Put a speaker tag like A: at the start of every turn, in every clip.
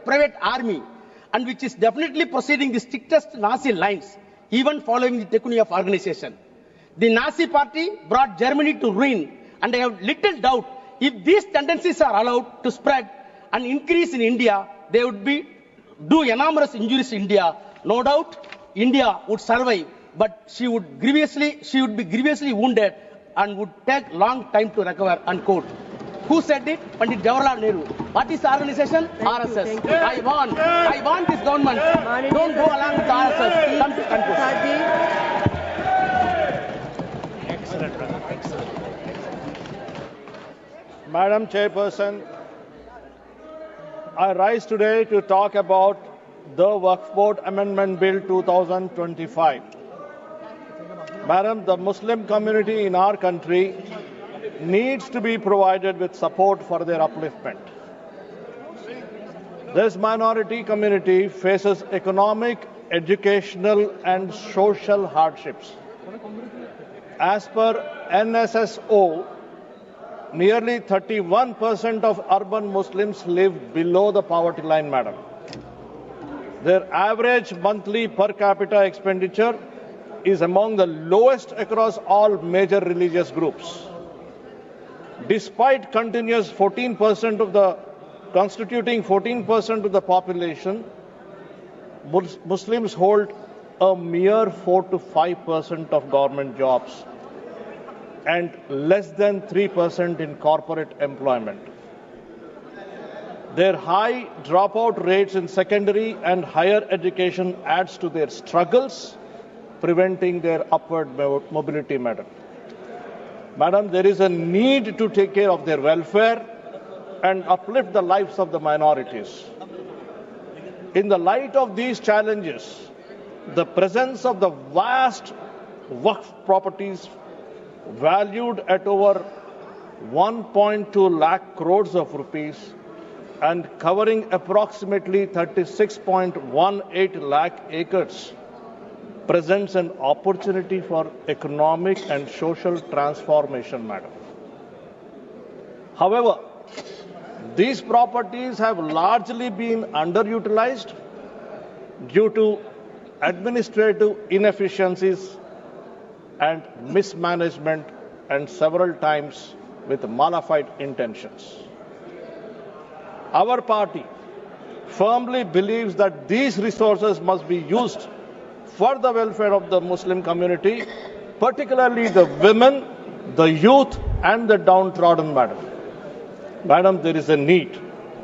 A: private army, and which is definitely proceeding the strictest Nazi lines, even following the Tekuni of organization. The Nazi party brought Germany to ruin, and I have little doubt if these tendencies are allowed to spread and increase in India, they would do enormous injuries to India. No doubt, India would survive, but she would be grievously wounded and would take long time to recover. Unquote. Who said it? Pandit Jawaharlal Nehru. What is the organization? RSS. I want this government. Don't go along with RSS. Come to conclusion.
B: Excellent, brother. Excellent. Madam Chairperson, I rise today to talk about the Waqf Amendment Bill 2025. Madam, the Muslim community in our country needs to be provided with support for their upliftment. This minority community faces economic, educational and social hardships. As per NSSO, nearly 31% of urban Muslims live below the poverty line, madam. Their average monthly per capita expenditure is among the lowest across all major religious groups. Despite constituting 14% of the population, Muslims hold a mere 4 to 5% of government jobs and less than 3% in corporate employment. Their high dropout rates in secondary and higher education adds to their struggles, preventing their upward mobility, madam. Madam, there is a need to take care of their welfare and uplift the lives of the minorities. In the light of these challenges, the presence of the vast Waqf properties valued at over 1.2 lakh crores of rupees and covering approximately 36.18 lakh acres presents an opportunity for economic and social transformation, madam. However, these properties have largely been underutilized due to administrative inefficiencies and mismanagement, and several times with malafide intentions. Our party firmly believes that these resources must be used for the welfare of the Muslim community, particularly the women, the youth and the downtrodden, madam. Madam, there is a need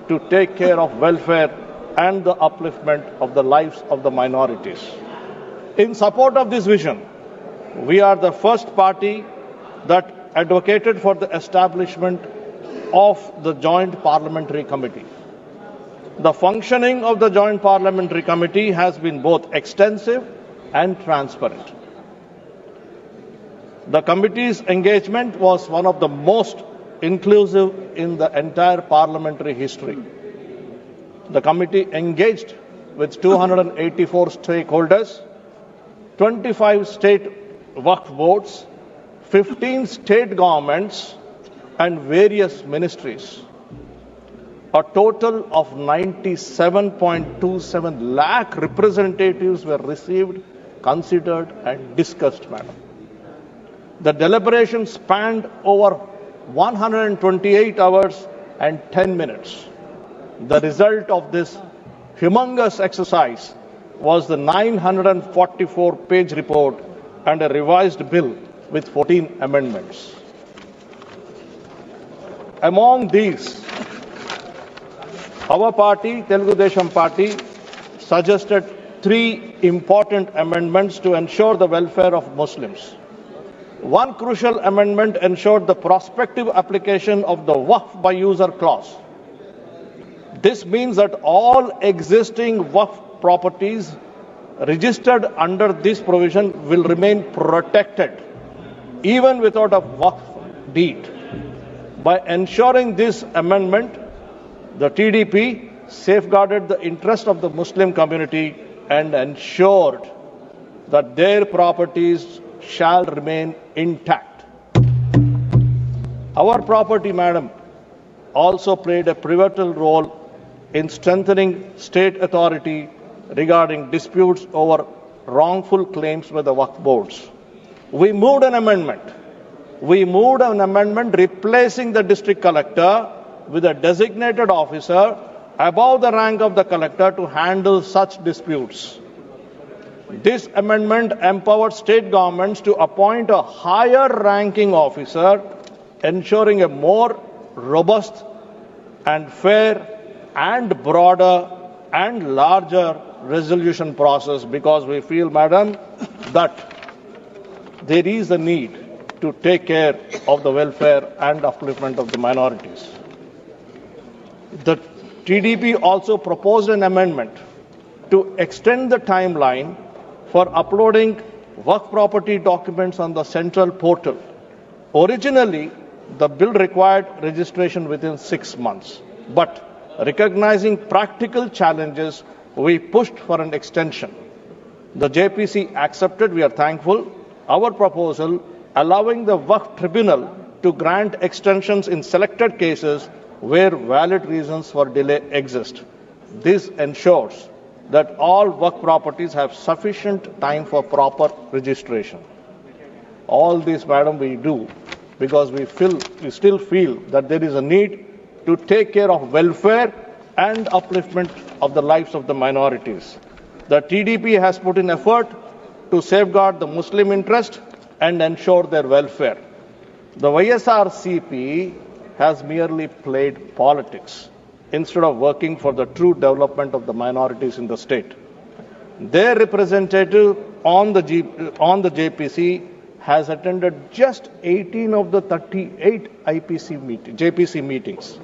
B: to take care of welfare and the upliftment of the lives of the minorities. In support of this vision, we are the first party that advocated for the establishment of the Joint Parliamentary Committee. The functioning of the Joint Parliamentary Committee has been both extensive and transparent. The committee's engagement was one of the most inclusive in the entire parliamentary history. The committee engaged with 284 stakeholders, 25 state Waqf boards, 15 state governments and various ministries. A total of 97.27 lakh representatives were received, considered and discussed, madam. The deliberation spanned over 128 hours and 10 minutes. The result of this humongous exercise was the 944-page report and a revised bill with 14 amendments. Among these, our party, Telugu Desam Party, suggested 3 important amendments to ensure the welfare of Muslims. One crucial amendment ensured the prospective application of the Waqf by user clause. This means that all existing Waqf properties registered under this provision will remain protected even without a Waqf deed. By ensuring this amendment, the TDP safeguarded the interest of the Muslim community and ensured that their properties shall remain intact. Our property, madam, also played a pivotal role in strengthening state authority regarding disputes over wrongful claims by the Waqf boards. We moved an amendment. Replacing the district collector with a designated officer above the rank of the collector to handle such disputes. This amendment empowered state governments to appoint a higher ranking officer, ensuring a more robust and fair and broader and larger resolution process, because we feel, madam, that there is a need to take care of the welfare and upliftment of the minorities. The TDP also proposed an amendment to extend the timeline for uploading work property documents on the central portal. Originally, the bill required registration within 6 months, but recognizing practical challenges, we pushed for an extension. The JPC accepted, we are thankful, our proposal, allowing the Waqf Tribunal to grant extensions in selected cases where valid reasons for delay exist. This ensures that all Waqf properties have sufficient time for proper registration. All this, madam, we do because we still feel that there is a need to take care of welfare and upliftment of the lives of the minorities. The TDP has put in effort to safeguard the Muslim interest and ensure their welfare. The YSRCP has merely played politics instead of working for the true development of the minorities in the state. Their representative on the JPC has attended just 18 of the 38 JPC meetings,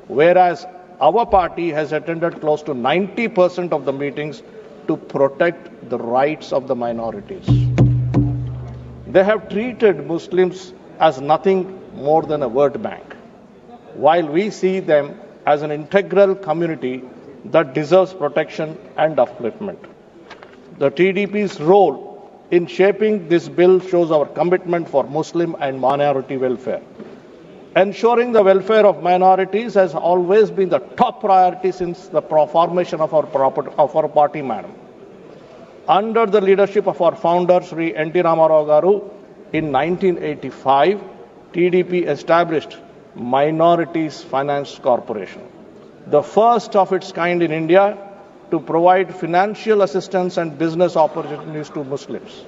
B: whereas our party has attended close to 90% of the meetings to protect the rights of the minorities. They have treated Muslims as nothing more than a word bank, while we see them as an integral community that deserves protection and upliftment. The TDP's role in shaping this bill shows our commitment for Muslim and minority welfare. Ensuring the welfare of minorities has always been the top priority since the formation of our party, madam. Under the leadership of our founder, Sri N.T. Ramarao Garu, in 1985, TDP established Minorities Finance Corporation, the first of its kind in India to provide financial assistance and business opportunities to Muslims.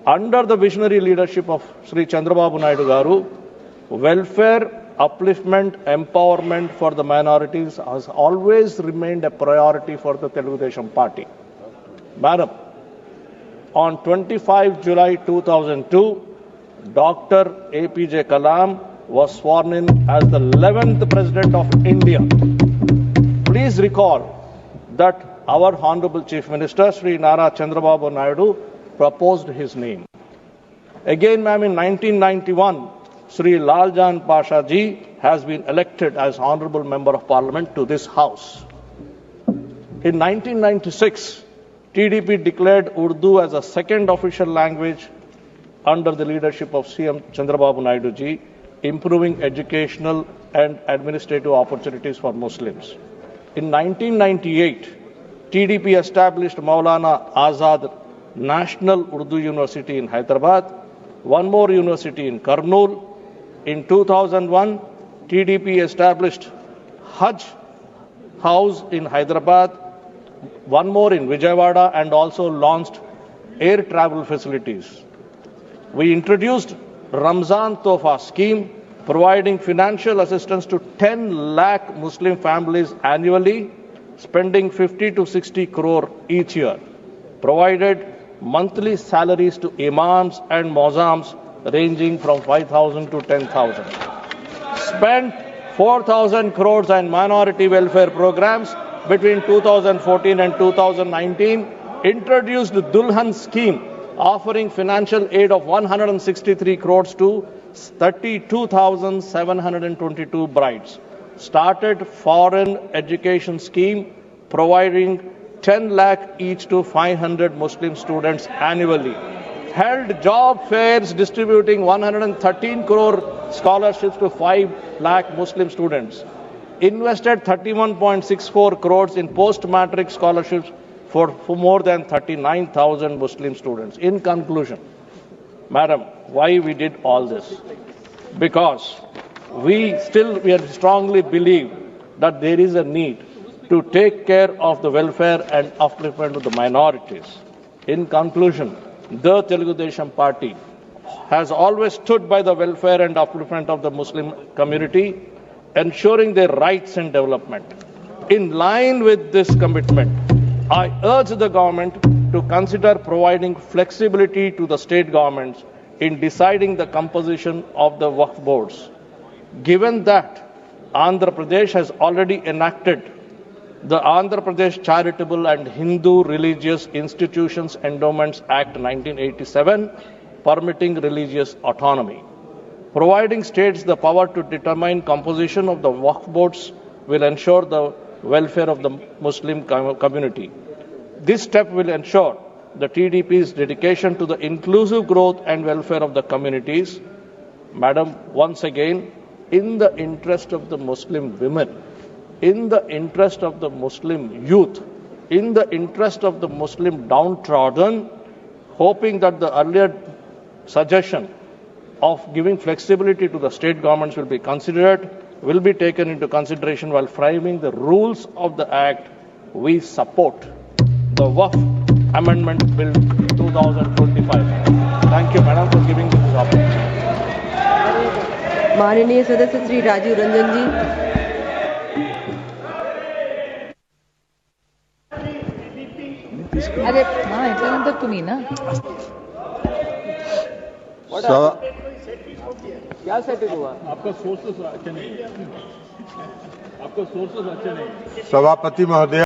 B: Under the visionary leadership of Sri Chandrababu Naidu Garu, welfare, upliftment, empowerment for the minorities has always remained a priority for the Telugu Desam Party. Madam, on 25 July 2002, Dr. APJ Kalam was sworn in as the 11th President of India. Please recall that our Honorable Chief Minister, Sri Nara Chandrababu Naidu, proposed his name. Again, ma'am, in 1991, Sri Laljan Pasha Ji has been elected as Honorable Member of Parliament to this House. In 1996, TDP declared Urdu as a second official language under the leadership of CM Chandrababu Naidu Ji, improving educational and administrative opportunities for Muslims. In 1998, TDP established Maulana Azad National Urdu University in Hyderabad, one more university in Kurnool. In 2001, TDP established Hajj House in Hyderabad, one more in Vijayawada, and also launched air travel facilities. We introduced Ramzan Tofa scheme, providing financial assistance to 10 lakh Muslim families annually, spending 50 to 60 crore each year. Provided monthly salaries to imams and mozams ranging from 5,000 to 10,000. Spent 4,000 crores on minority welfare programs between 2014 and 2019. Introduced Dulhan scheme, offering financial aid of 163 crores to 32,722 brides. Started foreign education scheme, providing 10 lakh each to 500 Muslim students annually. Held job fairs distributing 113 crore scholarships to 5 lakh Muslim students. invested 31.64 crores in post-matric scholarships for more than 39,000 Muslim students. In conclusion, Madam, why we did all this? Because we strongly believe that there is a need to take care of the welfare and upliftment of the minorities. In conclusion, the Telugu Desam Party has always stood by the welfare and upliftment of the Muslim community, ensuring their rights and development. In line with this commitment, I urge the government to consider providing flexibility to the state governments in deciding the composition of the Waqf boards. Given that Andhra Pradesh has already enacted the Andhra Pradesh Charitable and Hindu Religious Institutions Endowments Act 1987, permitting religious autonomy. Providing states the power to determine composition of the Waqf boards will ensure the welfare of the Muslim community. This step will ensure the TDP's dedication to the inclusive growth and welfare of the communities. Madam, once again, in the interest of the Muslim women, in the interest of the Muslim youth, in the interest of the Muslim downtrodden, hoping that the earlier suggestion of giving flexibility to the state governments will be taken into consideration while framing the rules of the Act. We support the Waqf Amendment Bill 2025. Thank you, Madam, for giving me this opportunity.
C: माननीय सदस्य श्री राजीव रंजन जी।
D: अरे हाँ याच्यानंतर तुम्ही ना
A: क्या setting हुआ?
B: आपका सोर्सेस अच्छे नहीं,
E: सभापति महोदय।